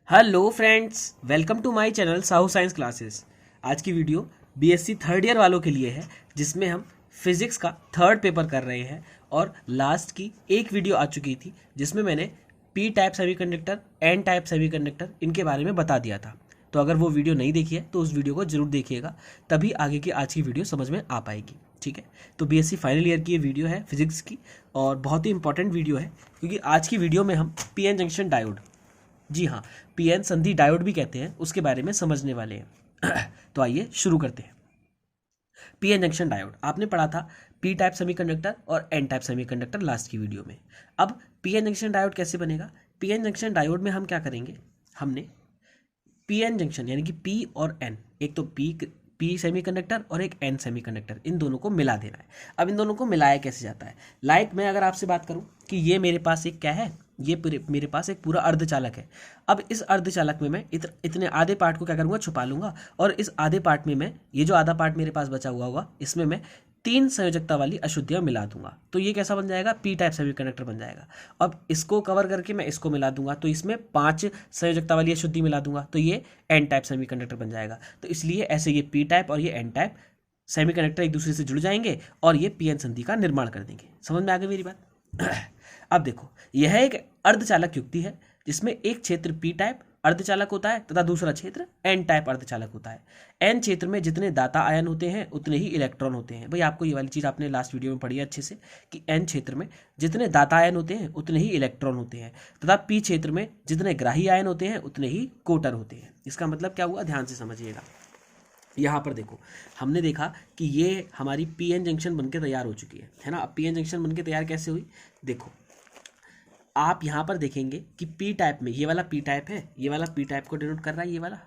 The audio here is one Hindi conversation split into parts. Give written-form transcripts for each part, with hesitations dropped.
Hello friends, welcome to my channel Sahu science classes. आज की वीडियो बीएससी थर्ड ईयर वालों के लिए है, जिसमें हम फिजिक्स का थर्ड पेपर कर रहे हैं। और लास्ट की एक वीडियो आ चुकी थी जिसमें मैंने P type semiconductor, N type semiconductor इनके बारे में बता दिया था। तो अगर वो वीडियो नहीं देखी है तो उस वीडियो को जरूर देखिएगा, तभी आगे की आज की वीडियो समझ में आ पाएगी। ठीक है, तो बीएससी फाइनल ईयर की ये वीडियो है फिजिक्स की, और बहुत ही इंपॉर्टेंट वीडियो है क्योंकि आज की वीडियो में हम पीएन जंक्शन डायोड, जी हाँ, पीएन संधि डायोड भी कहते हैं, उसके बारे में समझने वाले हैं। तो आइए शुरू करते हैं। पीएन जंक्शन डायोड आपने पढ़ा था, पी टाइप सेमीकंडक्टर और एन टाइप सेमीकंडक्टर लास्ट की वीडियो में। अब पीएन जंक्शन डायोड कैसे बनेगा? पीएन जंक्शन डायोड में हम क्या करेंगे, हमने पीएन जंक्शन यानी कि पी और एन, एक तो पी सेमीकंडक्टर और एक एन सेमीकंडक्टर, इन दोनों को मिला देना है। अब इन दोनों को मिलाया कैसे जाता है? मैं अगर आपसे बात करूं कि ये मेरे पास एक क्या है, ये मेरे पास एक पूरा अर्धचालक है। अब इस अर्धचालक में मैं इतने आधे पार्ट को क्या करूंगा, छुपा लूंगा, और इस आधे पार्ट में मैं ये जो आधा पार्ट मेरे पास बचा हुआ होगा, इसमें मैं 3 संयोजकता वाली अशुद्धियां मिला दूंगा। तो ये कैसा बन जाएगा? पी टाइप सेमीकंडक्टर बन जाएगा। अब इसको कवर करके मैं इसको मिला दूंगा, तो इसमें 5 संयोजकता वाली अशुद्धि मिला दूंगा, तो ये एन टाइप सेमीकंडक्टर बन जाएगा। तो इसलिए ऐसे ये पी टाइप और ये एन टाइप सेमीकंडक्टर एक दूसरे से जुड़ जाएंगे और ये पीएन संधि का निर्माण कर देंगे। समझ में आ गई मेरी बात? अब देखो, यह एक अर्धचालक युक्ति है जिसमें एक क्षेत्र पी टाइप अर्धचालक होता है तथा दूसरा क्षेत्र एन टाइप अर्धचालक होता है। एन क्षेत्र में जितने दाता आयन होते हैं उतने ही इलेक्ट्रॉन होते हैं। भाई आपको ये वाली चीज आपने लास्ट वीडियो में पढ़ी है अच्छे से कि एन क्षेत्र में जितने दाता आयन होते हैं उतने ही इलेक्ट्रॉन होते हैं, तथा पी क्षेत्र में जितने ग्राही आयन होते हैं उतने ही कोटर होते हैं। इसका मतलब क्या हुआ, ध्यान से समझिएगा। यहाँ पर देखो, हमने देखा कि ये हमारी पीएन जंक्शन बनके तैयार हो चुकी है ना। अब पीएन जंक्शन बनके तैयार कैसे हुई, देखो आप यहाँ पर देखेंगे कि पी टाइप में ये वाला पी टाइप है, ये वाला पी टाइप को डिनोट कर रहा है ये वाला,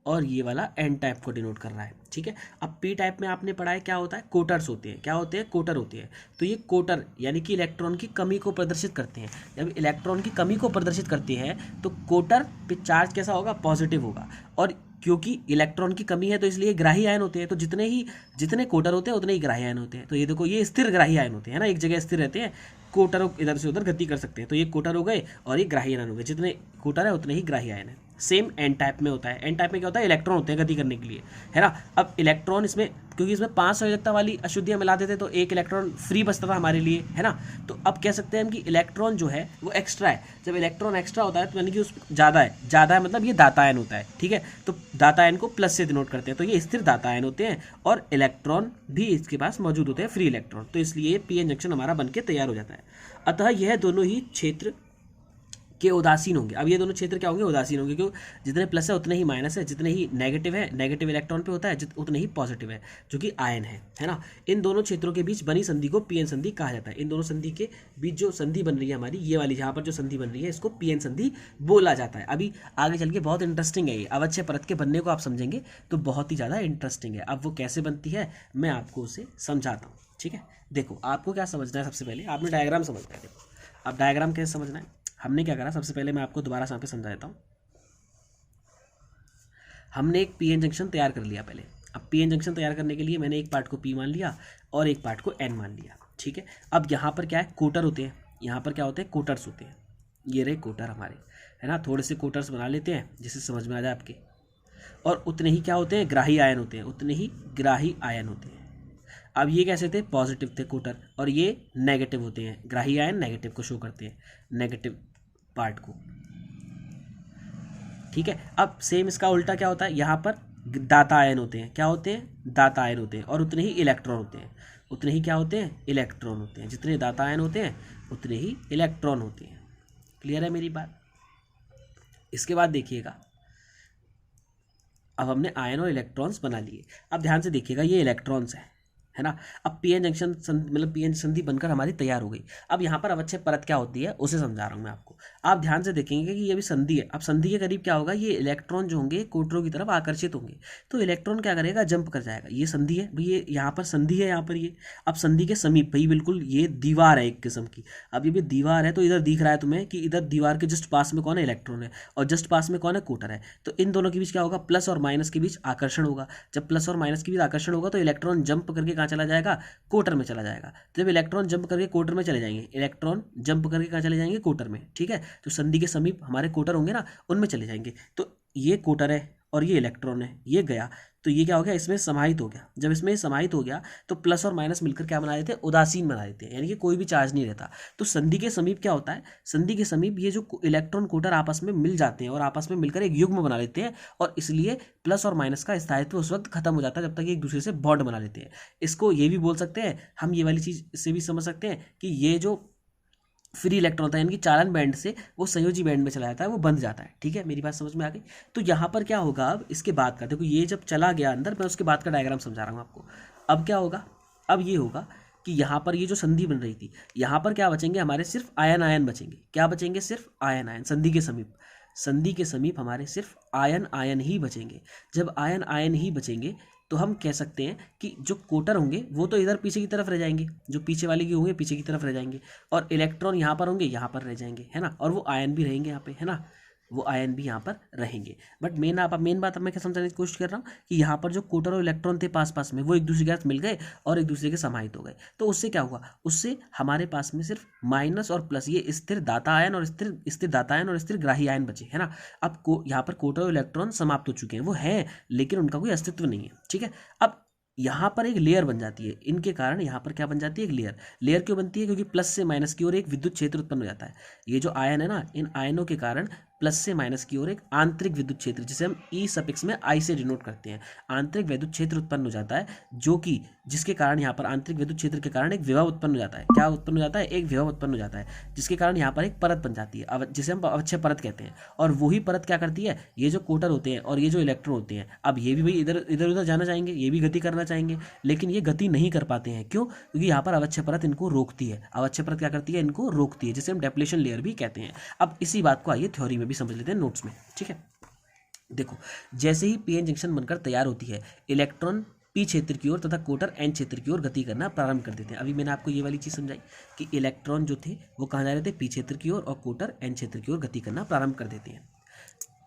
और ये वाला एन टाइप को डिनोट कर रहा है। ठीक है, अब पी टाइप में आपने पढ़ा है क्या होता है, कोटर्स होते हैं। क्या होते हैं? कोटर होते हैं। तो ये कोटर यानी कि इलेक्ट्रॉन की कमी को प्रदर्शित करते हैं। जब इलेक्ट्रॉन की कमी को प्रदर्शित करते हैं तो कोटर पे चार्ज कैसा होगा, पॉजिटिव होगा। और क्योंकि इलेक्ट्रॉन की कमी है तो इसलिए ग्राही आयन होते हैं। तो जितने कोटर होते हैं उतने ही ग्राही आयन होते हैं। तो ये देखो, ये स्थिर ग्राही आयन होते हैं ना, एक जगह स्थिर रहते हैं। कोटर इधर से उधर गति कर सकते हैं। तो ये कोटर हो गए और ये ग्राही आयन हो गए। जितने कोटर है उतने ही ग्राही आयन है। सेम एन टाइप में होता है। एन टाइप में क्या होता है, इलेक्ट्रॉन होते हैं गति करने के लिए, है ना। अब इलेक्ट्रॉन इसमें, क्योंकि इसमें 5 संयोजकता वाली अशुद्धियां मिला देते तो एक इलेक्ट्रॉन फ्री बचता था हमारे लिए, है ना। तो अब कह सकते हैं हम कि इलेक्ट्रॉन जो है वो एक्स्ट्रा है। जब इलेक्ट्रॉन एक्स्ट्रा होता है तो यानी कि उस ज़्यादा है मतलब ये दाता आयन होता है। ठीक है, तो दाता आयन को प्लस से डिनोट करते हैं। तो ये स्थिर दाता आयन होते हैं और इलेक्ट्रॉन भी इसके पास मौजूद होते हैं, फ्री इलेक्ट्रॉन। तो इसलिए पीएन जंक्शन हमारा बनके तैयार हो जाता है। अतः यह दोनों ही क्षेत्र के उदासीन होंगे। अब ये दोनों क्षेत्र क्या होंगे, उदासीन होंगे। क्यों? जितने प्लस है उतने ही माइनस है, जितने ही नेगेटिव है, नेगेटिव इलेक्ट्रॉन पे होता है, उतने ही पॉजिटिव है जो कि आयन है ना। इन दोनों क्षेत्रों के बीच बनी संधि को पीएन संधि कहा जाता है। इन दोनों संधि के बीच जो संधि बन रही है हमारी, ये वाली जहाँ पर जो संधि बन रही है, इसको पीएन संधि बोला जाता है। अभी आगे चल के बहुत इंटरेस्टिंग है ये, अवच्छय परत के बनने को आप समझेंगे तो बहुत ही ज़्यादा इंटरेस्टिंग है। अब वो कैसे बनती है मैं आपको उसे समझाता हूँ। ठीक है, देखो आपको क्या समझना है, सबसे पहले आपने डायग्राम समझना है। देखो अब डायग्राम कैसे समझना है, हमने क्या करा, सबसे पहले मैं आपको दोबारा से समझा देता हूँ। हमने एक पीएन जंक्शन तैयार कर लिया पहले। अब पीएन जंक्शन तैयार करने के लिए मैंने एक पार्ट को पी मान लिया और एक पार्ट को एन मान लिया। ठीक है, अब यहाँ पर क्या है, कोटर होते हैं। यहाँ पर क्या होते हैं, कोटर्स होते हैं। ये रहे कोटर हमारे, है ना। थोड़े से कोटर्स बना लेते हैं जिससे समझ में आ जाए आपके। और उतने ही क्या होते हैं, ग्राही आयन होते हैं। उतने ही ग्राही आयन होते हैं। अब ये कैसे थे, पॉजिटिव थे कोटर, और ये नेगेटिव होते हैं। ग्राही आयन नेगेटिव को शो करते हैं, नेगेटिव पार्ट को। ठीक है, अब सेम इसका उल्टा क्या होता है, यहाँ पर दाता आयन होते हैं। क्या होते हैं, दाता आयन होते हैं, और उतने ही इलेक्ट्रॉन होते हैं। उतने ही क्या होते हैं, इलेक्ट्रॉन होते हैं। जितने दाता आयन होते हैं उतने ही इलेक्ट्रॉन होते हैं। क्लियर है मेरी बात? इसके बाद देखिएगा, अब हमने आयन और इलेक्ट्रॉन्स बना लिए। अब ध्यान से देखिएगा, ये इलेक्ट्रॉन्स है ना। अब पीएन जंक्शन मतलब पीएन संधि बनकर हमारी तैयार हो गई। अब यहाँ पर अवच्छय परत क्या होती है उसे समझा रहा हूँ मैं आपको। आप ध्यान से देखेंगे कि ये भी संधि है। अब संधि के करीब क्या होगा, ये इलेक्ट्रॉन जो होंगे कोटरों की तरफ आकर्षित होंगे। तो इलेक्ट्रॉन क्या करेगा, जंप कर जाएगा। ये संधि है भाई, ये यहाँ पर संधि है, यहाँ पर ये। अब संधि के समीप भाई बिल्कुल ये दीवार है एक किस्म की। अब ये भी दीवार है तो इधर दिख रहा है तुम्हें कि इधर दीवार के जस्ट पास में कौन है, इलेक्ट्रॉन है, और जस्ट पास में कौन है, कोटर है। तो इन दोनों के बीच क्या होगा, प्लस और माइनस के बीच आकर्षण होगा। जब प्लस और माइनस के बीच आकर्षण होगा तो इलेक्ट्रॉन जंप करके कहाँ चला जाएगा, कोटर में चला जाएगा। तो जब इलेक्ट्रॉन जंप करके कोटर में चले जाएंगे, इलेक्ट्रॉन जंप करके कहाँ चले जाएंगे, कोटर में, ठीक है। तो संधि के समीप हमारे कोटर होंगे ना, उनमें चले जाएंगे। तो ये कोटर है और ये इलेक्ट्रॉन है, ये गया तो ये क्या हो गया, इसमें समाहित हो गया। जब इसमें समाहित हो गया तो प्लस और माइनस मिलकर क्या बना देते हैं, उदासीन बना देते हैं, यानी कि कोई भी चार्ज नहीं रहता। तो संधि के समीप क्या होता है, संधि के समीप ये जो इलेक्ट्रॉन कोटर आपस में मिल जाते हैं और आपस में मिलकर एक युग्म बना लेते हैं, और इसलिए प्लस और माइनस का स्थायित्व उस वक्त खत्म हो जाता है जब तक एक दूसरे से बॉन्ड बना लेते हैं। इसको ये भी बोल सकते हैं हम, ये वाली चीज से भी समझ सकते हैं कि ये जो फ्री इलेक्ट्रॉन होता है, यानी कि चालन बैंड से वो संयोजी बैंड में चला जाता है, वो बंध जाता है। ठीक है, मेरी बात समझ में आ गई। तो यहाँ पर क्या होगा, अब इसके बाद का देखो, ये जब चला गया अंदर, मैं उसके बाद का डायग्राम समझा रहा हूँ आपको। अब क्या होगा, अब ये होगा कि यहाँ पर ये जो संधि बन रही थी, यहाँ पर क्या बचेंगे हमारे, सिर्फ आयन आयन बचेंगे। क्या बचेंगे, सिर्फ आयन आयन। संधि के समीप, संधि के समीप हमारे सिर्फ आयन आयन ही बचेंगे। जब आयन आयन ही बचेंगे तो हम कह सकते हैं कि जो कोटर होंगे वो तो इधर पीछे की तरफ रह जाएंगे, जो पीछे वाले के होंगे पीछे की तरफ रह जाएंगे, और इलेक्ट्रॉन यहाँ पर होंगे, यहाँ पर रह जाएंगे, है ना। और वो आयन भी रहेंगे यहाँ पे, है ना, वो आयन भी यहाँ पर रहेंगे। बट मेन बात अब मैं क्या समझाने की कोशिश कर रहा हूँ कि यहाँ पर जो कोटर और इलेक्ट्रॉन थे पास पास में, वो एक दूसरे के साथ मिल गए और एक दूसरे के समाहित हो गए। तो उससे क्या हुआ, उससे हमारे पास में सिर्फ माइनस और प्लस, ये स्थिर दाता आयन और स्थिर दाता आयन और स्थिर ग्राही आयन बचे, है ना। अब यहाँ पर कोटर और इलेक्ट्रॉन समाप्त हो चुके हैं, वो हैं लेकिन उनका कोई अस्तित्व नहीं है। ठीक है, अब यहाँ पर एक लेयर बन जाती है, इनके कारण यहाँ पर क्या बन जाती है, एक लेयर। लेयर क्यों बनती है, क्योंकि प्लस से माइनस की ओर एक विद्युत क्षेत्र उत्पन्न हो जाता है। ये जो आयन है ना, इन आयनों के कारण प्लस से माइनस की ओर एक आंतरिक विद्युत क्षेत्र, जिसे हम ई सफिक्स में आई से डिनोट करते हैं, आंतरिक विद्युत क्षेत्र उत्पन्न हो जाता है, जो कि जिसके कारण यहाँ पर आंतरिक विद्युत क्षेत्र के कारण एक विभव उत्पन्न हो जाता है। क्या उत्पन्न हो जाता है, एक विभव उत्पन्न हो जाता है, जिसके कारण यहाँ पर एक परत बन जाती है, जिसे हम अवच्छय परत कहते हैं। और वही परत क्या करती है, ये जो कोटर होते हैं और ये जो इलेक्ट्रॉन होते हैं, अब ये भी भाई इधर उधर जाना चाहेंगे, ये भी गति करना चाहेंगे, लेकिन ये गति नहीं कर पाते हैं। क्यों, क्योंकि यहाँ पर अवच्छय परत इनको रोकती है। अवच्छय परत क्या करती है, इनको रोकती है, जिसे हम डेप्लेशन लेयर भी कहते हैं। अब इसी बात को आइए थ्योरी में भी समझ लेते हैं, नोट्स में। ठीक है, देखो, जैसे ही पीएन जंक्शन बनकर तैयार होती है, इलेक्ट्रॉन पी क्षेत्र की ओर तथा कोटर एन क्षेत्र की ओर गति करना प्रारंभ कर देते हैं। अभी मैंने आपको ये वाली चीज समझाई कि इलेक्ट्रॉन जो थे वो कहाँ जा रहे थे, पी क्षेत्र की ओर, और कोटर एन क्षेत्र की ओर गति करना प्रारंभ कर देते हैं।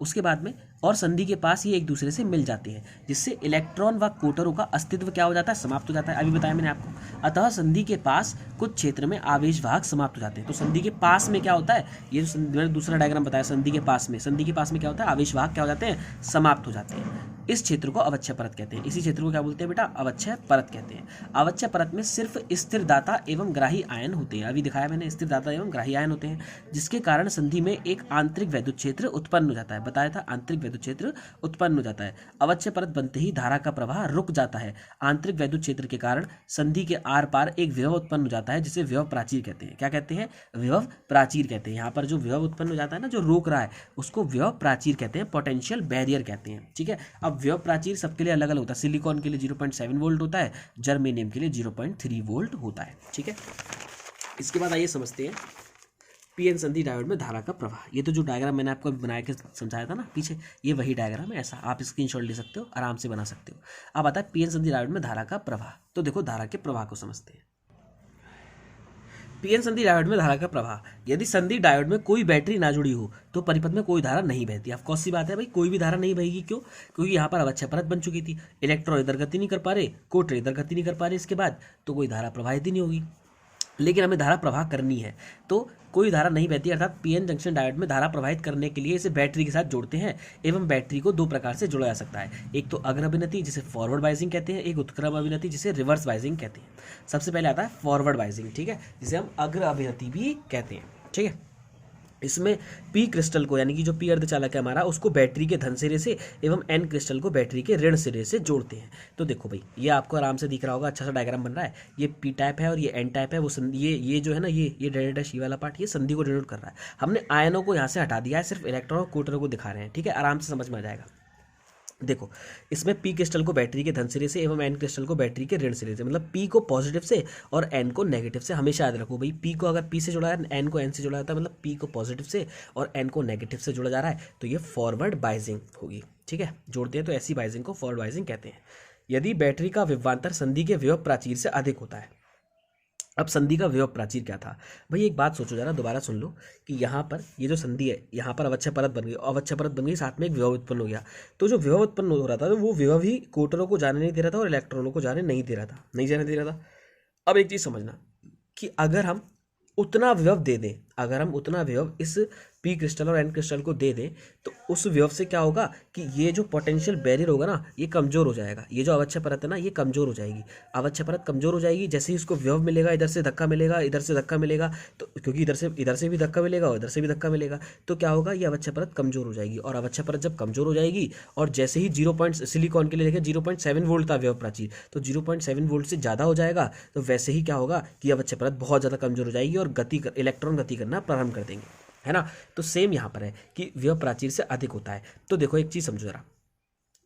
उसके बाद में और संधि के पास ये एक दूसरे से मिल जाते हैं, जिससे इलेक्ट्रॉन व कोटरों का अस्तित्व क्या हो जाता है, समाप्त हो जाता है। अभी बताया मैंने आपको। अतः संधि के पास कुछ क्षेत्र में आवेश वाहक समाप्त हो जाते हैं। तो संधि के पास में क्या होता है, ये जो मैंने दूसरा डायग्राम बताया, संधि के पास में क्या होता है, आवेश वाहक क्या हो जाते हैं, समाप्त हो जाते हैं। इस क्षेत्र को अवच्छय परत कहते हैं। इसी क्षेत्र को क्या बोलते हैं बेटा, अवच्छय परत कहते हैं। अवच्छय परत में सिर्फ स्थिर दाता एवं ग्राही आयन होते हैं। अभी दिखाया मैंने, स्थिर दाता एवं ग्राही आयन होते हैं, जिसके कारण संधि में एक आंतरिक वैद्युत क्षेत्र उत्पन्न हो जाता है। बताया था, आंतरिक वैद्युत क्षेत्र उत्पन्न हो जाता है। अवच्छय परत बनते ही धारा का प्रवाह रुक जाता है। आंतरिक वैद्युत क्षेत्र के कारण संधि के आर पार एक विभव उत्पन्न हो जाता है, जिसे विभव प्राचीर कहते हैं। क्या कहते हैं, विभव प्राचीर कहते हैं। यहाँ पर जो विभव उत्पन्न हो जाता है ना, जो रोक रहा है, उसको विभव प्राचीर कहते हैं, पोटेंशियल बैरियर कहते हैं। ठीक है, अब विभव प्राचीर सबके लिए अलग अलग होता है। सिलिकॉन के लिए 0.7 वोल्ट होता है, जर्मेनियम के लिए 0.3 वोल्ट होता है। ठीक है, इसके बाद आइए समझते हैं पीएन संधि डायोड में धारा का प्रवाह। ये तो जो डायग्राम मैंने आपको बना के समझाया था ना पीछे, ये वही डायग्राम है। ऐसा आप स्क्रीनशॉट ले सकते हो, आराम से बना सकते हो। अब आता है पीएन संधि डायोड में धारा का प्रवाह। तो देखो, धारा के प्रवाह को समझते हैं। पीएन संधि डायोड में धारा का प्रवाह, यदि संधि डायोड में कोई बैटरी ना जुड़ी हो तो परिपथ में कोई धारा नहीं बहती। ऑफ कोर्स सी बात है भाई, कोई भी धारा नहीं बहेगी। क्यों, क्योंकि यहाँ पर अवच्छय परत बन चुकी थी, इलेक्ट्रॉन इधर गति नहीं कर पा रहे, कोटर इधर गति नहीं कर पा रहे, इसके बाद तो कोई धारा प्रवाहित ही नहीं होगी। लेकिन हमें धारा प्रवाह करनी है, तो कोई धारा नहीं बहती, अर्थात पीएन जंक्शन डायोड में धारा प्रवाहित करने के लिए इसे बैटरी के साथ जोड़ते हैं। एवं बैटरी को दो प्रकार से जोड़ा जा सकता है, एक तो अग्र अभिनति जिसे फॉरवर्ड बाइजिंग कहते हैं, एक उत्क्रम अभिनति जिसे रिवर्स बाइजिंग कहते हैं। सबसे पहले आता है फॉरवर्ड बाइजिंग, ठीक है, जिसे हम अग्र अभिनति भी कहते हैं। ठीक है, इसमें पी क्रिस्टल को, यानी कि जो पी अर्धचालक है हमारा, उसको बैटरी के धन सिरे से एवं एन क्रिस्टल को बैटरी के ऋण सिरे से जोड़ते हैं। तो देखो भाई, ये आपको आराम से दिख रहा होगा, अच्छा सा डायग्राम बन रहा है। ये पी टाइप है और ये एन टाइप है। वो ये जो है ना, ये डैश वाला पार्ट, ये संधि को डिनोट कर रहा है। हमने आयनों को यहाँ से हटा दिया है, सिर्फ इलेक्ट्रॉन और कोटरों को दिखा रहे हैं। ठीक है, आराम से समझ में आ जाएगा। देखो, इसमें पी क्रिस्टल को बैटरी के धन सिरे से एवं एन क्रिस्टल को बैटरी के ऋण सिरे से, मतलब पी को पॉजिटिव से और एन को नेगेटिव से। हमेशा याद रखो भाई, पी को अगर पी से जोड़ा है, एन को एन से जोड़ा जाता है, मतलब पी को पॉजिटिव से और एन को नेगेटिव से जोड़ा जा रहा है, तो ये फॉरवर्ड बाइजिंग होगी। ठीक है, जोड़ते हैं तो ऐसी बाइजिंग को फॉरवर्ड बाइजिंग कहते हैं। यदि बैटरी का विभवांतर संधि के विभव प्राचीर से अधिक होता है, अब संधि का विभव प्राचीर क्या था भाई, एक बात सोचो जरा, दोबारा सुन लो कि यहाँ पर ये जो संधि है, यहाँ पर अवच्छय परत बन गई, अवच्छय परत बन गई, साथ में एक विभव उत्पन्न हो गया। तो जो विभव उत्पन्न हो रहा था वो विभव ही कोटरों को जाने नहीं दे रहा था और इलेक्ट्रॉनों को जाने नहीं दे रहा था, नहीं जाने दे रहा था। अब एक चीज़ समझना कि अगर हम उतना विभव दे दें, अगर हम उतना विभव इस पी क्रिस्टल और एन क्रिस्टल को दे दें, तो उस विभव से क्या होगा कि ये जो पोटेंशियल बैरियर होगा ना, ये कमज़ोर हो जाएगा। ये जो अवच्छय परत है ना, ये कमज़ोर हो जाएगी। अवच्छय परत कमज़ोर हो जाएगी, जैसे ही इसको विभव मिलेगा, इधर से धक्का मिलेगा, इधर से धक्का मिलेगा, तो क्योंकि इधर से भी धक्का मिलेगा और इधर से भी धक्का मिलेगा, तो क्या होगा, ये अवच्छय परत कमज़ोर हो जाएगी। और अवच्छय परत जब कमज़ोर हो जाएगी और जैसे ही सिलिकॉन के लिए देखें 0.7 वोल्ट था विभव प्राचीर, तो 0.7 वोल्ट से ज़्यादा हो जाएगा, तो वैसे ही क्या होगा कि अवच्छय परत बहुत ज़्यादा कमज़ोर हो जाएगी और इलेक्ट्रॉन गति करना प्रारंभ कर देंगे, है ना। तो सेम यहाँ पर है कि विभव प्राचीर से अधिक होता है। तो देखो एक चीज़ समझो जरा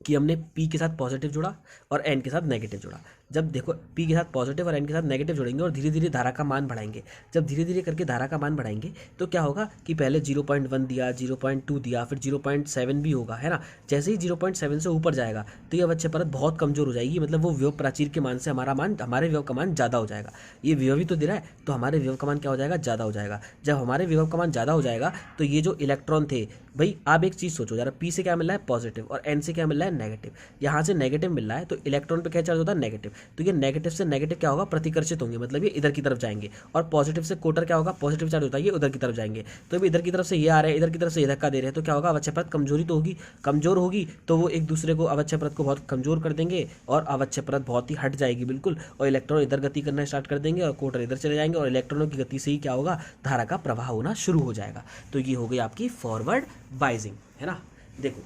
कि हमने P के साथ पॉजिटिव जोड़ा और N के साथ नेगेटिव जोड़ा। जब देखो P के साथ पॉजिटिव और N के साथ नेगेटिव जोड़ेंगे और धीरे धीरे धारा का मान बढ़ाएंगे, जब धीरे धीरे करके धारा का मान बढ़ाएंगे तो क्या होगा कि पहले 0.1 दिया, 0.2 दिया, फिर 0.7 भी होगा, है ना। जैसे ही 0.7 से ऊपर जाएगा तो ये अवच्छय परत बहुत कमज़ोर हो जाएगी, मतलब वो विभव प्राचीर के मान से हमारे विभव का मान ज़्यादा हो जाएगा। ये विभव ही तो दे रहा है, तो हमारे विभव का मान क्या हो जाएगा, ज़्यादा हो जाएगा। जब हमारे विभव का मान ज़्यादा हो जाएगा तो ये जो इलेक्ट्रॉन थे भाई, आप एक चीज़ सोचो जरा, P से क्या मिल रहा है, पॉजिटिव, और N से क्या मिल रहा है, नेगेटिव। यहाँ से नेगेटिव मिल रहा है तो इलेक्ट्रॉन पे क्या चार्ज होता है, नेगेटिव। तो ये नेगेटिव से नेगेटिव क्या होगा, प्रतिकर्षित होंगे, मतलब ये इधर की तरफ जाएंगे। और पॉजिटिव से कोटर क्या होगा, पॉजिटिव चार्ज होता है, ये उधर की तरफ जाएंगे। तो अभी इधर की तरफ से ये आ रहे हैं, इधर की तरफ से ये धक्का दे रहे हैं, तो क्या होगा, अवच्छय परत कमजोरी तो होगी, कमजोर होगी तो वो एक दूसरे को, अवच्छय परत को बहुत कमजोर कर देंगे और अवच्छय परत बहुत ही हट जाएगी बिल्कुल, और इलेक्ट्रॉन इधर गति करना स्टार्ट कर देंगे और कोटर इधर चले जाएंगे और इलेक्ट्रॉनों की गति से ही क्या होगा, धारा का प्रवाह होना शुरू हो जाएगा। तो ये हो गई आपकी फॉरवर्ड बाइजिंग, है ना। देखो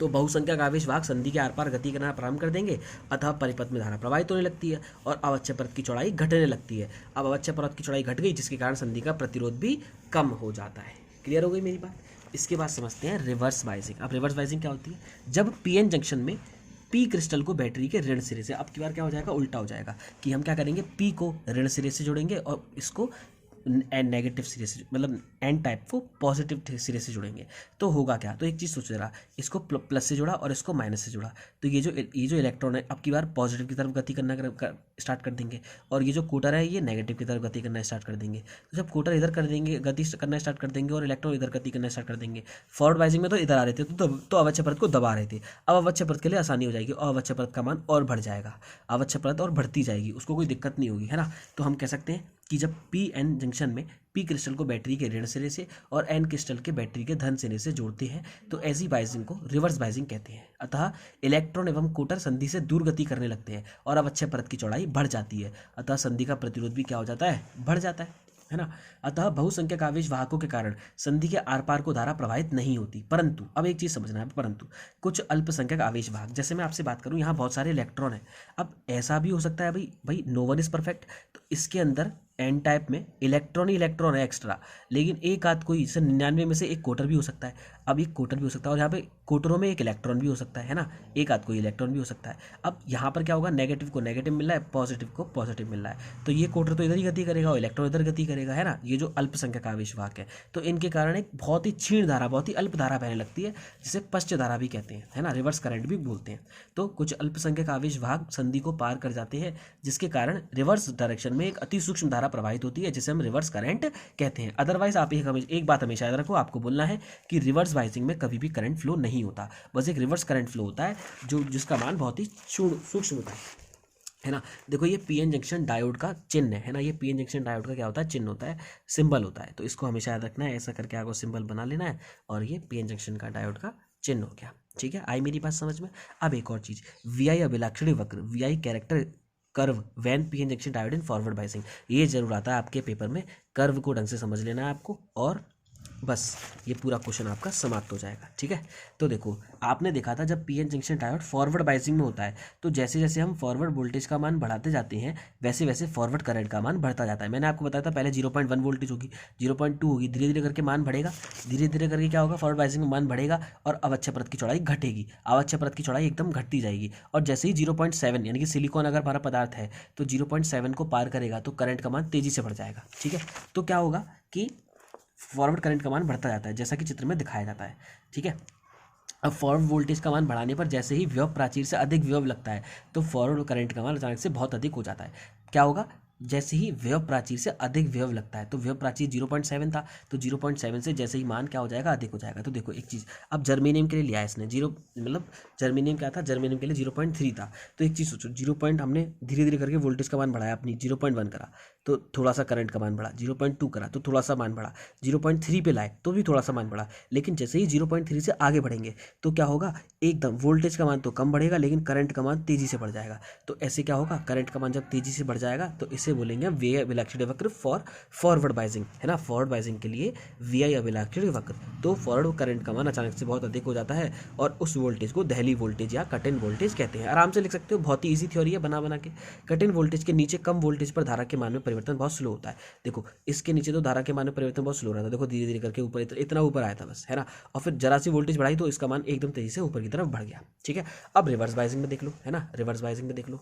तो बहुसंख्यक आवेश वाहक संधि के आर पार गति करना प्रारंभ कर देंगे, अतः परिपथ में धारा प्रवाहित होने लगती है और अवच्छय परत की चौड़ाई घटने लगती है। अब अवच्छय परत की चौड़ाई घट गई, जिसके कारण संधि का प्रतिरोध भी कम हो जाता है। क्लियर हो गई मेरी बात। इसके बाद समझते हैं रिवर्स बाइजिंग। अब रिवर्स बाइजिंग क्या होती है, जब पीएन जंक्शन में पी क्रिस्टल को बैटरी के ऋण सिरे से, अब की बार क्या हो जाएगा, उल्टा हो जाएगा कि हम क्या करेंगे, पी को ऋण सिरे से जोड़ेंगे और इसको नेगेटिव सिरे से, मतलब एन टाइप को पॉजिटिव सिरे से जुड़ेंगे। तो होगा क्या, तो एक चीज़ सोच रहा, इसको प्लस से जोड़ा और इसको माइनस से जोड़ा, तो ये जो इलेक्ट्रॉन है अब की बार पॉजिटिव की तरफ गति करना स्टार्ट कर देंगे और ये जो कोटर है ये नेगेटिव की तरफ गति करना स्टार्ट कर देंगे। तो जब कोटर इधर कर देंगे, गति करना स्टार्ट कर देंगे और इलेक्ट्रॉन इधर गति करना स्टार्ट कर देंगे। फॉरवर्ड बाइजिंग में तो इधर आ रहे थे तो अवच्छय परत को दबा रहे थे, अब अवच्छय परत के लिए आसानी हो जाएगी और अवच्छय परत का मान और बढ़ जाएगा, अवच्छय परत और बढ़ती जाएगी, उसको कोई दिक्कत नहीं होगी, है ना। तो हम कह सकते हैं कि जब पी एन जंक्शन में पी क्रिस्टल को बैटरी के ऋण सिरे से और एन क्रिस्टल के बैटरी के धन सिरे से जोड़ते हैं तो ऐसी बाइजिंग को रिवर्स बाइजिंग कहते हैं। अतः इलेक्ट्रॉन एवं कोटर संधि से दूर गति करने लगते हैं और अवच्छय परत की चौड़ाई बढ़ जाती है, अतः संधि का प्रतिरोध भी क्या हो जाता है, बढ़ जाता है ना। अतः बहुसंख्यक आवेश वाहकों के कारण संधि के आर पार को धारा प्रवाहित नहीं होती, परंतु अब एक चीज समझना है, परंतु कुछ अल्पसंख्यक आवेश वाहक, जैसे मैं आपसे बात करूं यहाँ बहुत सारे इलेक्ट्रॉन है। अब ऐसा भी हो सकता है भाई नो वन इज परफेक्ट, तो इसके अंदर एन टाइप में इलेक्ट्रॉन ही इलेक्ट्रॉन है एक्स्ट्रा, लेकिन एक आध कोई से 99 में से एक कोटर भी हो सकता है। अब एक कोटर भी हो सकता है और यहाँ पे कोटरों में एक इलेक्ट्रॉन भी हो सकता है ना, एक आध कोई इलेक्ट्रॉन भी हो सकता है। अब यहाँ पर क्या होगा, नेगेटिव को नेगेटिव मिल रहा है, पॉजिटिव को पॉजिटिव मिल रहा है, तो ये कोटर तो इधर ही गति करेगा और इलेक्ट्रॉन इधर गति करेगा, है ना। ये जो अल्पसंख्यक आवेश वाहक है तो इनके कारण एक बहुत ही क्षीण धारा, बहुत ही अल्प धारा बहने लगती है, जिसे पश्च धारा भी कहते हैं, है ना, रिवर्स करंट भी बोलते हैं। तो कुछ अल्पसंख्यक आवेश वाहक संधि को पार कर जाते हैं, जिसके कारण रिवर्स डायरेक्शन में एक अति सूक्ष्म धारा प्रवाहित होती है, जिसे हम रिवर्स करंट कहते हैं। अदरवाइज आप एक बात हमेशा याद रखो, आपको बोलना है कि रिवर्स बाइजिंग में कभी भी करंट फ्लो नहीं होता, बस एक रिवर्स करंट फ्लो होता है जिसका मान बहुत ही सूक्ष्म होता है ना। देखो ये पीएन जंक्शन डायोड का चिन्ह है ना, ये पीएन जंक्शन डायोड का क्या होता है, चिन्ह होता है, सिंबल होता है, तो इसको हमेशा याद रखना है, ऐसा करके आपको सिंबल बना लेना है और ये पीएन जंक्शन का डायोड का चिन्ह हो गया। ठीक है, आई मेरी बात समझ में। अब एक और चीज, वीआई अभिलाक्षणी वक्र, V I character curve when P N junction diode in forward biasing, ये जरूर आता है आपके पेपर में, कर्व को ढंग से समझ लेना है आपको और बस ये पूरा क्वेश्चन आपका समाप्त हो जाएगा। ठीक है, तो देखो आपने देखा था जब पीएन जंक्शन डायोड फॉरवर्ड बाइजिंग में होता है तो जैसे जैसे हम फॉरवर्ड वोल्टेज का मान बढ़ाते जाते हैं वैसे वैसे फॉरवर्ड करंट का मान बढ़ता जाता है। मैंने आपको बताया था पहले 0.1 वोल्टेज होगी, 0.2 होगी, धीरे धीरे करके मान बढ़ेगा, धीरे धीरे करके क्या होगा, फॉरवर्ड बाइजिंग में मान बढ़ेगा और अवच्छय परत की चौड़ाई घटेगी, अवच्छय परत की चौड़ाई एकदम घटती जाएगी और जैसे ही 0.7 यानी कि सिलिकॉन अगर हमारा पदार्थ है तो 0.7 को पार करेगा तो करंट का मान तेजी से बढ़ जाएगा। ठीक है, तो क्या होगा कि फॉरवर्ड करंट का मान बढ़ता जाता है जैसा कि चित्र में दिखाया जाता है। ठीक है, अब फॉरवर्ड वोल्टेज का मान बढ़ाने पर जैसे ही विभव प्राचीर से अधिक विभव लगता है तो फॉरवर्ड करंट का मान अचानक से बहुत अधिक हो जाता है। क्या होगा, जैसे ही व्यव प्राचीर से अधिक व्यव लगता है, तो व्यव प्राचीर 0.7 था, तो 0.7 से जैसे ही मान क्या हो जाएगा, अधिक हो जाएगा। तो देखो एक चीज़, अब जर्मेनियम के लिए लिया है इसने जीरो, मतलब जर्मेनियम क्या था, जर्मेनियम के लिए 0.3 था। तो एक चीज़ सोचो, 0 पॉइंट हमने धीरे धीरे करके वोल्टेज का मान बढ़ाया, अपनी 0.1 करा तो थोड़ा सा करंट का मान बढ़ा, 0.2 करा तो थोड़ा सा मान बढ़ा, 0.3 पे लाए तो भी थोड़ा सा मान बढ़ा। लेकिन जैसे ही 0.3 से आगे बढ़ेंगे तो क्या होगा, एकदम वोल्टेज का मान तो कम बढ़ेगा लेकिन करंट का मान तेजी से बढ़ जाएगा। तो ऐसे क्या होगा, करंट का मान जब तेजी से बढ़ जाएगा तो इसे बोलेंगे वी आई अभिलाक्षित वक्र फॉर फॉरवर्ड बाइजिंग, है ना। फॉरवर्ड बाइजिंग के लिए वी आई अभिलाक्षित वक्र। तो फॉरवर्ड करंट का मान अचानक से बहुत अधिक हो जाता है और उस वोल्टेज को दहली वोल्टेज या कट इन वोल्टेज कहते हैं। आराम से लिख सकते हो, बहुत ही ईजी थ्योरी है बना बना के। कट इन वोल्टेज के नीचे कम वोल्टेज पर धारा के मान में परिवर्तन बहुत स्लो होता है। देखो इसके नीचे तो धारा के मान में परिवर्तन बहुत स्लो रहा था, देखो धीरे धीरे करके ऊपर इतना ऊपर आया था बस, है ना। और फिर जरा सी वोल्टेज बढ़ाई तो इसका मान एकदम तेजी से ऊपर की तरफ बढ़ गया, ठीक है। अब रिवर्स बाइजिंग में देख लो, है ना, रिवर्स बाइजिंग में देख लो।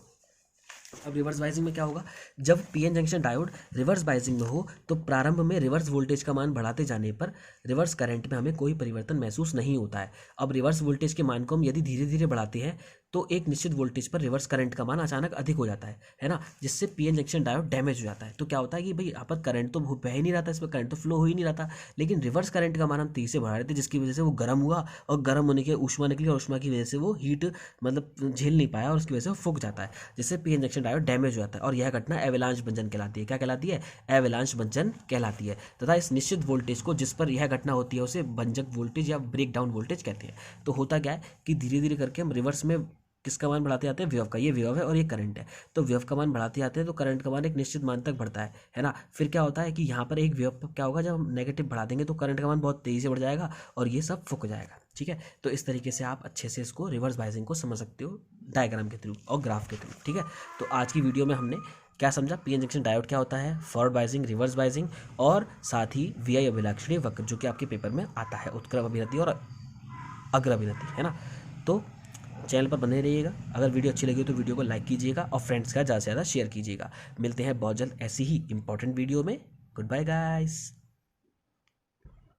अब रिवर्स बाइजिंग में क्या होगा, जब पीएन जंक्शन डायोड रिवर्स बाइजिंग में हो तो प्रारंभ में रिवर्स वोल्टेज का मान बढ़ाते जाने पर रिवर्स करंट में हमें कोई परिवर्तन महसूस नहीं होता है। अब रिवर्स वोल्टेज के मान को हम यदि धीरे धीरे बढ़ाते हैं तो एक निश्चित वोल्टेज पर रिवर्स करंट का मान अचानक अधिक हो जाता है ना, जिससे पीएन जंक्शन डायोड डैमेज हो जाता है। तो क्या होता है कि भाई यहाँ पर करंट तो बह ही नहीं रहा था, इस पर करंट तो फ्लो हो ही नहीं रहा था, लेकिन रिवर्स करंट का मान हम तेजी से बढ़ा रहे थे, जिसकी वजह से वो गर्म हुआ और गर्म होने के ऊष्मा निकली और ऊष्मा की वजह से वो हीट मतलब झेल नहीं पाया और उसकी वजह से वो फूक जाता है, जिससे पीएन जंक्शन डायोड डैमेज हो जाता है। और यह घटना एवलांच भंजन कहलाती है। क्या कहलाती है, एवलांच भंजन कहलाती है। तथा इस निश्चित वोल्टेज को जिस पर यह घटना होती है उसे भंजक वोल्टेज या ब्रेक डाउन वोल्टेज कहते हैं। तो होता क्या है कि धीरे धीरे करके हम रिवर्स में किसका मान बढ़ाते जाते हैं, व्यव का। ये व्यव है और ये करंट है, तो व्यव का मान बढ़ाते जाते हैं तो करंट का मान एक निश्चित मान तक बढ़ता है ना। फिर क्या होता है कि यहाँ पर एक व्यव क्या होगा, जब हम नेगेटिव बढ़ा देंगे तो करंट का मान बहुत तेजी से बढ़ जाएगा और ये सब फूक जाएगा, ठीक है। तो इस तरीके से आप अच्छे से इसको रिवर्स बाइजिंग को समझ सकते हो डायग्राम के थ्रू और ग्राफ के थ्रू, ठीक है। तो आज की वीडियो में हमने क्या समझा, पीएन जंक्शन डायोड क्या होता है, फॉरवर्ड बाइजिंग, रिवर्स बाइजिंग और साथ ही वी आई अभिलाक्षणीय वक्र जो कि आपके पेपर में आता है, उत्क्रम अभिनति और अग्र अभिनति, है ना। तो चैनल पर बने रहिएगा। अगर वीडियो अच्छी लगी तो वीडियो को लाइक कीजिएगा और फ्रेंड्स के साथ ज़्यादा से ज़्यादा शेयर कीजिएगा। मिलते हैं बहुत जल्द ऐसी ही इंपॉर्टेंट वीडियो में। Good bye guys.